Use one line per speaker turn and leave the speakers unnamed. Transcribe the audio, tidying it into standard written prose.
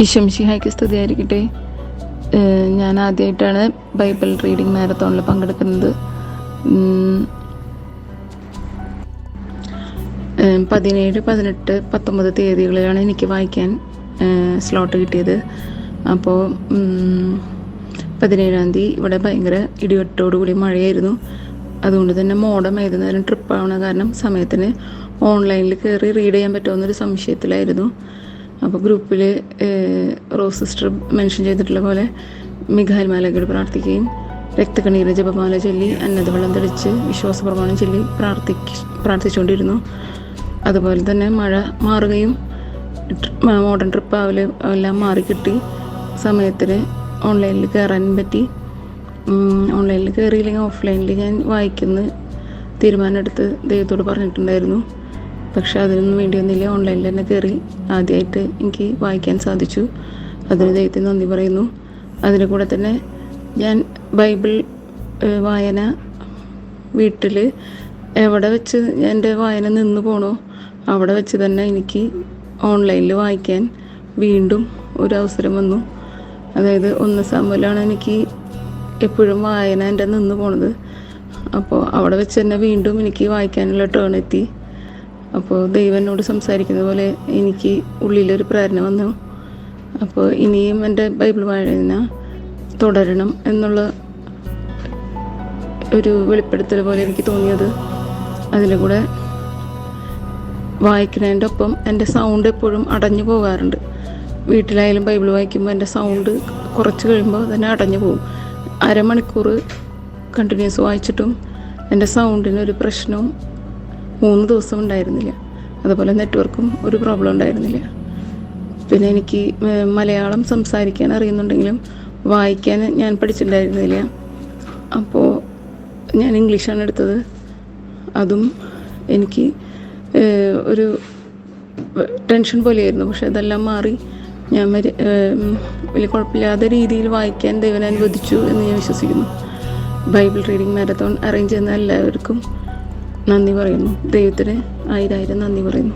ഈശോമിശിഹായ്ക്ക് സ്തുതിയായിരിക്കട്ടെ. ഞാൻ ആദ്യമായിട്ടാണ് ബൈബിൾ റീഡിംഗ് മാരത്തോണിൽ പങ്കെടുക്കുന്നത്. 17, 18, 19 തീയതികളിലാണ് എനിക്ക് വായിക്കാൻ സ്ലോട്ട് കിട്ടിയത്. അപ്പോൾ 17-ാം തീയതി ഇവിടെ ഭയങ്കര ഇടിവെട്ടോടുകൂടി മഴയായിരുന്നു. അതുകൊണ്ട് തന്നെ മോഡം ഏത് നേരം ട്രിപ്പാവണ കാരണം സമയത്തിന് ഓൺലൈനിൽ കയറി റീഡ് ചെയ്യാൻ പറ്റുമെന്നൊരു സംശയത്തിലായിരുന്നു. അപ്പോൾ ഗ്രൂപ്പിൽ റോസ് സിസ്റ്റർ മെൻഷൻ ചെയ്തിട്ടുള്ള പോലെ മിഖായിൽ മാലയോട് പ്രാർത്ഥിക്കുകയും രക്തക്കണ്ണീര് ജപമാല ചൊല്ലി അന്നതവെള്ളം തെളിച്ച് വിശ്വാസപ്രമാണം ചൊല്ലി പ്രാർത്ഥിച്ചുകൊണ്ടിരുന്നു. അതുപോലെ തന്നെ മഴ മാറുകയും മോഡേൺ ട്രിപ്പ് എല്ലാം മാറിക്കിട്ടി. സമയത്തിന് ഓൺലൈനിൽ കയറാൻ പറ്റി. ഓൺലൈനിൽ കയറിയില്ലെങ്കിൽ ഓഫ്ലൈനിൽ ഞാൻ വായിക്കുന്ന തീരുമാനമെടുത്ത് ദൈവത്തോട് പറഞ്ഞിട്ടുണ്ടായിരുന്നു. പക്ഷെ അതിനൊന്നും വേണ്ടി വന്നില്ല. ഓൺലൈനിൽ തന്നെ കയറി ആദ്യമായിട്ട് എനിക്ക് വായിക്കാൻ സാധിച്ചു. അതിന് ദൈവത്തിന് നന്ദി പറയുന്നു. അതിന് കൂടെ തന്നെ ഞാൻ ബൈബിൾ വായന വീട്ടിൽ എവിടെ വെച്ച് എൻ്റെ വായന നിന്ന് പോണോ അവിടെ വെച്ച് തന്നെ എനിക്ക് ഓൺലൈനിൽ വായിക്കാൻ വീണ്ടും ഒരു അവസരം വന്നു. അതായത് 1 സാമുവേലാണ് എനിക്ക് എപ്പോഴും വായന എൻ്റെ നിന്ന് പോണത്. അപ്പോൾ അവിടെ വെച്ച് തന്നെ വീണ്ടും എനിക്ക് വായിക്കാനുള്ള ടേൺ എത്തി. അപ്പോൾ ദൈവം എന്നോട് സംസാരിക്കുന്ന പോലെ എനിക്ക് ഉള്ളിലൊരു പ്രേരണ വന്നു. അപ്പോൾ ഇനിയും എൻ്റെ ബൈബിൾ വായന തുടരണം എന്നുള്ള ഒരു വെളിപ്പെടുത്തൽ പോലെ എനിക്ക് തോന്നിയത്. അതിൻ്റെ കൂടെ വായിക്കുന്നതിൻ്റെ ഒപ്പം എൻ്റെ സൗണ്ട് എപ്പോഴും അടഞ്ഞു പോകാറുണ്ട്. വീട്ടിലായാലും ബൈബിൾ വായിക്കുമ്പോൾ എൻ്റെ സൗണ്ട് കുറച്ച് കഴിയുമ്പോൾ തന്നെ അടഞ്ഞു പോകും. അരമണിക്കൂർ കണ്ടിന്യൂസ് വായിച്ചിട്ടും എൻ്റെ സൗണ്ടിനൊരു പ്രശ്നവും 3 ദിവസം ഉണ്ടായിരുന്നില്ല. അതുപോലെ നെറ്റ്വർക്കും ഒരു പ്രോബ്ലം ഉണ്ടായിരുന്നില്ല. പിന്നെ എനിക്ക് മലയാളം സംസാരിക്കാൻ അറിയുന്നുണ്ടെങ്കിലും വായിക്കാൻ ഞാൻ പഠിച്ചിട്ടുണ്ടായിരുന്നില്ല. അപ്പോൾ ഞാൻ ഇംഗ്ലീഷാണ് എടുത്തത്. അതും എനിക്ക് ഒരു ടെൻഷൻ പോലെയായിരുന്നു. പക്ഷെ അതെല്ലാം മാറി ഞാൻ വലിയ കുഴപ്പമില്ലാത്ത രീതിയിൽ വായിക്കാൻ ദൈവം അനുവദിച്ചു എന്ന് ഞാൻ വിശ്വസിക്കുന്നു. ബൈബിൾ റീഡിംഗ് മാരത്തോൺ അറേഞ്ച് ചെയ്യുന്ന എല്ലാവർക്കും നന്ദി പറയുന്നു. ദൈവത്തിന് 1000 നന്ദി പറയുന്നു.